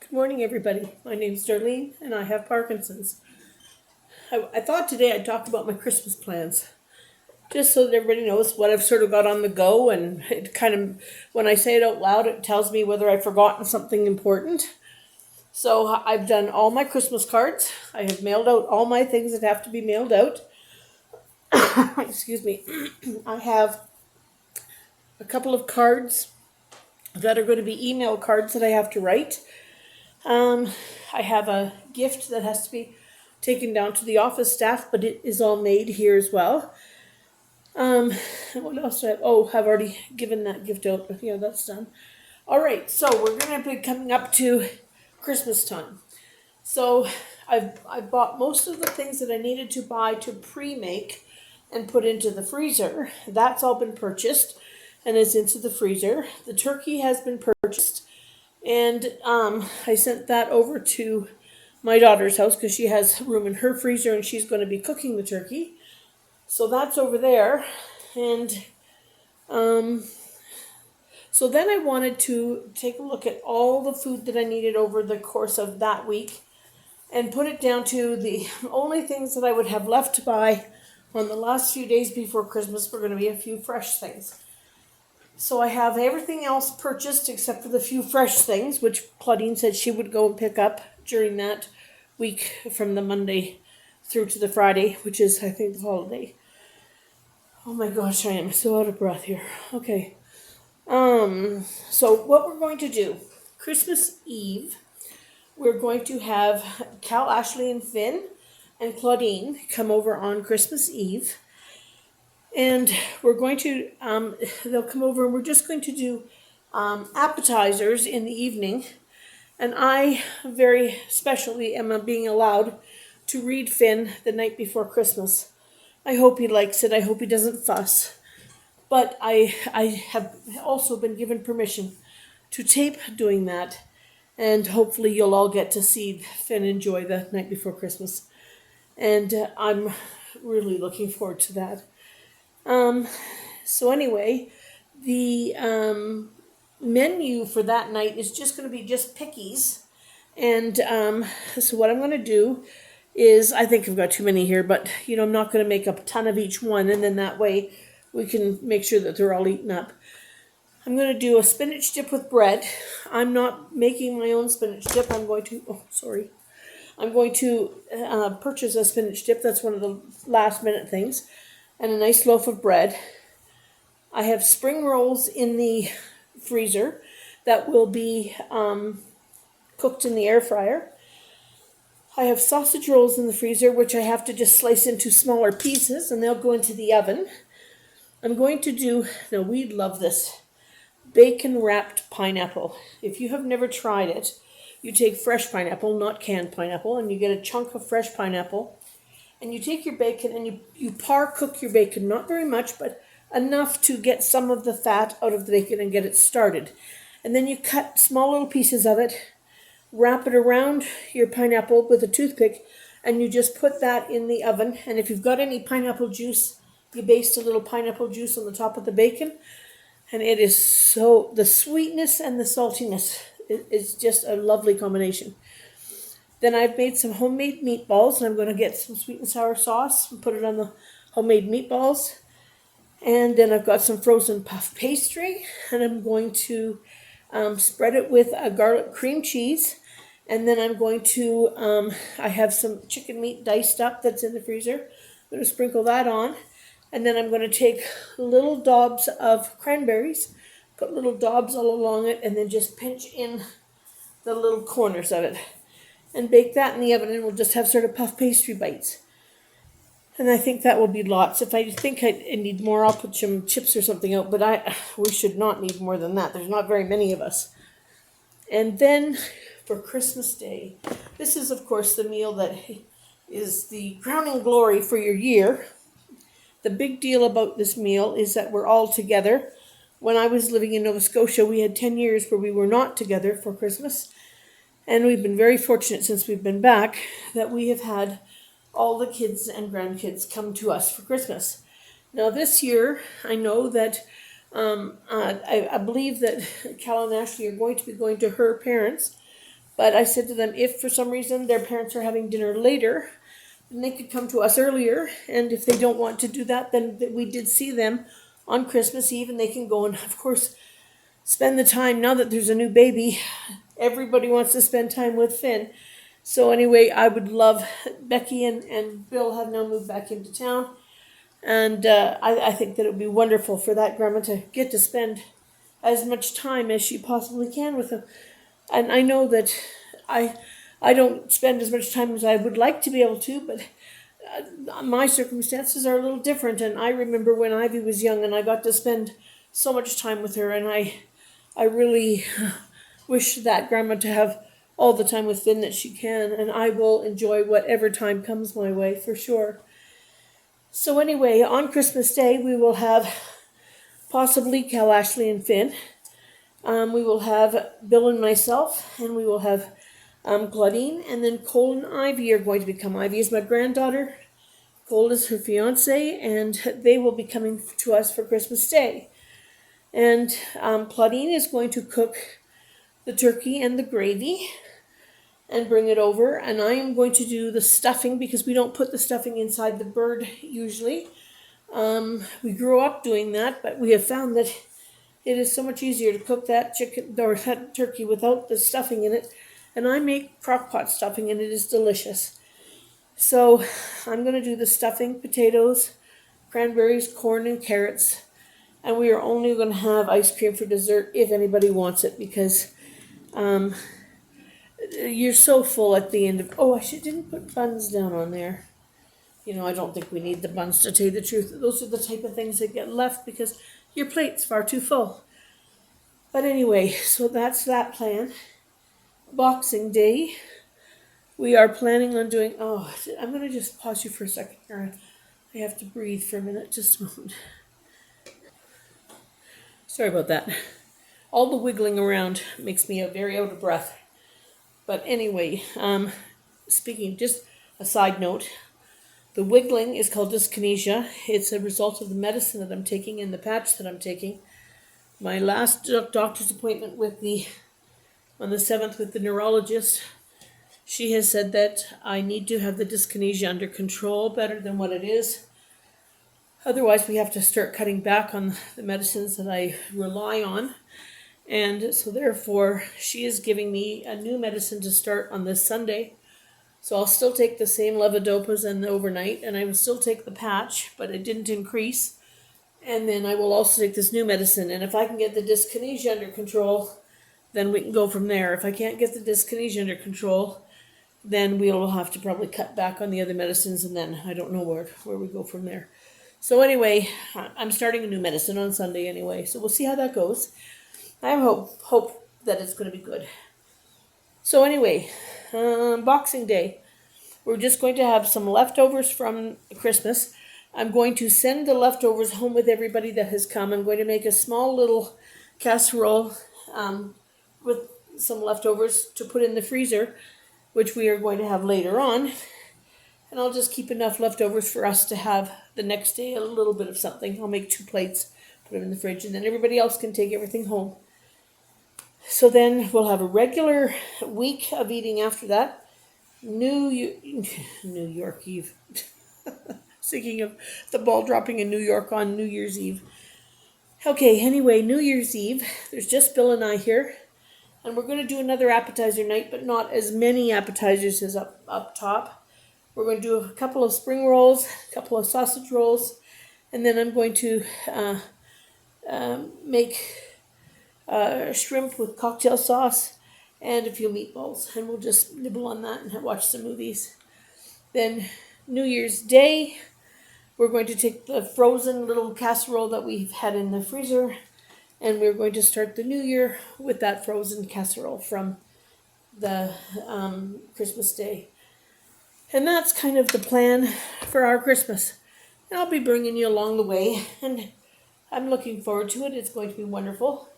Good morning, everybody. My name's Darlene, and I have Parkinson's. I thought today I'd talk about my Christmas plans, just so that everybody knows what I've sort of got on the go, and it kind of, when I say it out loud, it tells me whether I've forgotten something important. So I've done all my Christmas cards. I have mailed out all my things that have to be mailed out. Excuse me. I have a couple of cards that are going to be email cards that I have to write. I have a gift that has to be taken down to the office staff, but it is all made here as well. And what else do I have? Oh, I've already given that gift out. Yeah, that's done. All right, so we're going to be coming up to Christmas time. So I bought most of the things that I needed to buy to pre-make and put into the freezer. That's all been purchased and is into the freezer. The turkey has been purchased. And I sent that over to my daughter's house because she has room in her freezer and she's going to be cooking the turkey. So that's over there. And so then I wanted to take a look at all the food that I needed over the course of that week and put it down to the only things that I would have left to buy on the last few days before Christmas were going to be a few fresh things. So I have everything else purchased except for the few fresh things, which Claudine said she would go and pick up during that week from the Monday through to the Friday, which is, I think, the holiday. Oh my gosh, I am so out of breath here. Okay. So what we're going to do, Christmas Eve, we're going to have Cal, Ashley, and Finn and Claudine come over on Christmas Eve. And we're going to, they'll come over and we're just going to do appetizers in the evening. And I very specially am being allowed to read Finn the night before Christmas. I hope he likes it. I hope he doesn't fuss. But I have also been given permission to tape doing that. And hopefully you'll all get to see Finn enjoy the night before Christmas. And I'm really looking forward to that. So anyway, the menu for that night is just going to be just pickies. And so what I'm going to do is, I think I've got too many here, but I'm not going to make a ton of each one, and then that way we can make sure that they're all eaten up. I'm going to do a spinach dip with bread. I'm not making my own spinach dip. I'm going to purchase a spinach dip. That's one of the last minute things. And a nice loaf of bread. I have spring rolls in the freezer that will be cooked in the air fryer. I have sausage rolls in the freezer, which I have to just slice into smaller pieces, and they'll go into the oven. I'm going to do, now we'd love this, bacon wrapped pineapple. If you have never tried it, you take fresh pineapple, not canned pineapple, and you get a chunk of fresh pineapple. And you take your bacon and you par cook your bacon, not very much, but enough to get some of the fat out of the bacon and get it started. And then you cut small little pieces of it, wrap it around your pineapple with a toothpick, and you just put that in the oven. And if you've got any pineapple juice, you baste a little pineapple juice on the top of the bacon. And it is so, the sweetness and the saltiness is just a lovely combination. Then I've made some homemade meatballs, and I'm going to get some sweet and sour sauce and put it on the homemade meatballs. And then I've got some frozen puff pastry, and I'm going to spread it with a garlic cream cheese. And then I'm going to, I have some chicken meat diced up that's in the freezer. I'm going to sprinkle that on. And then I'm going to take little daubs of cranberries, put little daubs all along it, and then just pinch in the little corners of it. And bake that in the oven, and we'll just have sort of puff pastry bites. And I think that will be lots. If I think I need more, I'll put some chips or something out, but we should not need more than that. There's not very many of us. And then for Christmas Day, this is, of course, the meal that is the crowning glory for your year. The big deal about this meal is that we're all together. When I was living in Nova Scotia, we had 10 years where we were not together for Christmas. And we've been very fortunate since we've been back that we have had all the kids and grandkids come to us for Christmas. Now this year, I know that I believe that Cal and Ashley are going to be going to her parents But I said to them, if for some reason their parents are having dinner later, then they could come to us earlier. And if they don't want to do that, then we did see them on Christmas Eve, and they can go and, of course, spend the time. Now that there's a new baby, everybody wants to spend time with Finn. So anyway, I would love, Becky and Bill have now moved back into town. And I think that it would be wonderful for that grandma to get to spend as much time as she possibly can with them. And I know that I I don't spend as much time as I would like to be able to, but my circumstances are a little different. And I remember when Ivy was young and I got to spend so much time with her, and I really wish that grandma to have all the time with Finn that she can, and I will enjoy whatever time comes my way for sure. So anyway, on Christmas Day we will have possibly Cal, Ashley, and Finn. We will have Bill and myself, and we will have Claudine, and then Cole and Ivy are going to become. Ivy is my granddaughter, Cole is her fiance, and they will be coming to us for Christmas Day. And Claudine is going to cook the turkey and the gravy and bring it over, and I am going to do the stuffing because we don't put the stuffing inside the bird usually. We grew up doing that, but we have found that it is so much easier to cook that chicken or that turkey without the stuffing in it. And I make crock pot stuffing, and it is delicious. So I'm going to do the stuffing, potatoes, cranberries, corn, and carrots. And we are only going to have ice cream for dessert if anybody wants it, because you're so full at the end of. Oh, didn't put buns down on there. I don't think we need the buns, to tell you the truth. Those are the type of things that get left because your plate's far too full. But anyway, so that's that plan. Boxing Day, we are planning on doing. Oh, I'm going to just pause you for a second here. I have to breathe for a minute, just a moment. Sorry about that. All the wiggling around makes me very out of breath. But anyway, speaking, just a side note, the wiggling is called dyskinesia. It's a result of the medicine that I'm taking and the patch that I'm taking. My last doctor's appointment on the 7th with the neurologist, she has said that I need to have the dyskinesia under control better than what it is. Otherwise, we have to start cutting back on the medicines that I rely on. And so therefore, she is giving me a new medicine to start on this Sunday. So I'll still take the same levodopas and the overnight, and I will still take the patch, but it didn't increase. And then I will also take this new medicine. And if I can get the dyskinesia under control, then we can go from there. If I can't get the dyskinesia under control, then we'll have to probably cut back on the other medicines, and then I don't know where we go from there. So anyway, I'm starting a new medicine on Sunday anyway, so we'll see how that goes. I hope that it's going to be good. So anyway, Boxing Day, we're just going to have some leftovers from Christmas. I'm going to send the leftovers home with everybody that has come. I'm going to make a small little casserole with some leftovers to put in the freezer, which we are going to have later on. And I'll just keep enough leftovers for us to have the next day a little bit of something. I'll make 2 plates, put them in the fridge, and then everybody else can take everything home. So then we'll have a regular week of eating after that. New York Eve. Thinking of the ball dropping in New York on New Year's Eve. Okay, anyway, New Year's Eve, there's just Bill and I here. And we're going to do another appetizer night, but not as many appetizers as up top. We're going to do a couple of spring rolls, a couple of sausage rolls, and then I'm going to make shrimp with cocktail sauce and a few meatballs. And we'll just nibble on that and watch some movies. Then New Year's Day, we're going to take the frozen little casserole that we've had in the freezer, and we're going to start the new year with that frozen casserole from the Christmas Day. And that's kind of the plan for our Christmas. And I'll be bringing you along the way, and I'm looking forward to it. It's going to be wonderful.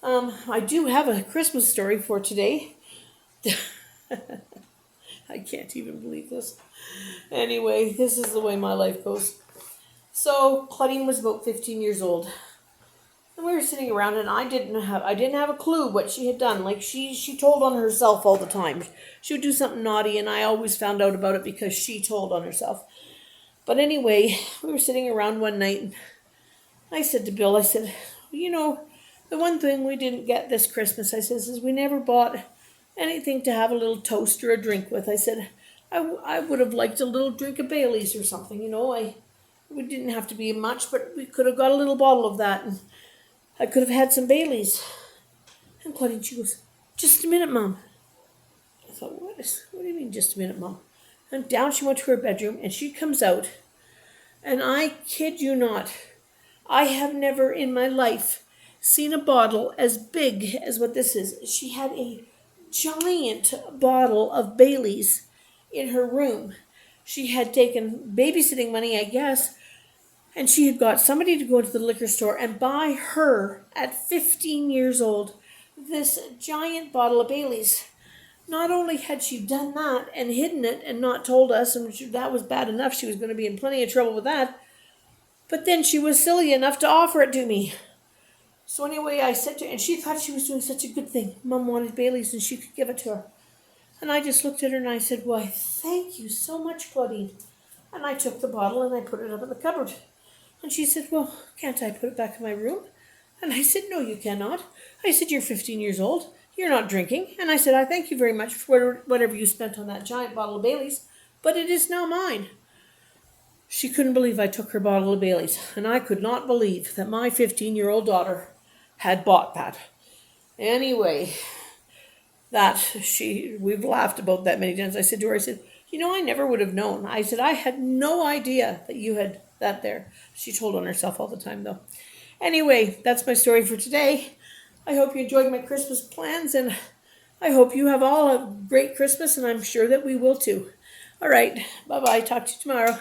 I do have a Christmas story for today. I can't even believe this. Anyway, this is the way my life goes. So, Claudine was about 15 years old. And we were sitting around, and I didn't have a clue what she had done. Like she told on herself all the time. She would do something naughty, and I always found out about it because she told on herself. But anyway, we were sitting around one night, and I said to Bill, I said, the one thing we didn't get this Christmas, I says, is we never bought anything to have a little toast or a drink with. I said, I would have liked a little drink of Bailey's or something, we didn't have to be much, but we could have got a little bottle of that, and I could have had some Bailey's. And Claudine, she goes, just a minute, Mom. I thought, what do you mean, just a minute, Mom? And down she went to her bedroom, and she comes out, and I kid you not, I have never in my life seen a bottle as big as what this is. She had a giant bottle of Bailey's in her room. She had taken babysitting money, I guess, and she had got somebody to go to the liquor store and buy her, at 15 years old, this giant bottle of Bailey's. Not only had she done that and hidden it and not told us, and that was bad enough, she was going to be in plenty of trouble with that, but then she was silly enough to offer it to me. So anyway, I said to her, and she thought she was doing such a good thing. Mom wanted Bailey's and she could give it to her. And I just looked at her and I said, why, thank you so much, Claudine. And I took the bottle and I put it up in the cupboard. And she said, well, can't I put it back in my room? And I said, no, you cannot. I said, you're 15 years old. You're not drinking. And I said, I thank you very much for whatever you spent on that giant bottle of Bailey's, but it is now mine. She couldn't believe I took her bottle of Bailey's, and I could not believe that my 15-year-old daughter had bought that. Anyway, we've laughed about that many times. I said to her, I never would have known. I said, I had no idea that you had that there. She told on herself all the time, though. Anyway, that's my story for today. I hope you enjoyed my Christmas plans, and I hope you have all a great Christmas, and I'm sure that we will too. All right, bye-bye. Talk to you tomorrow.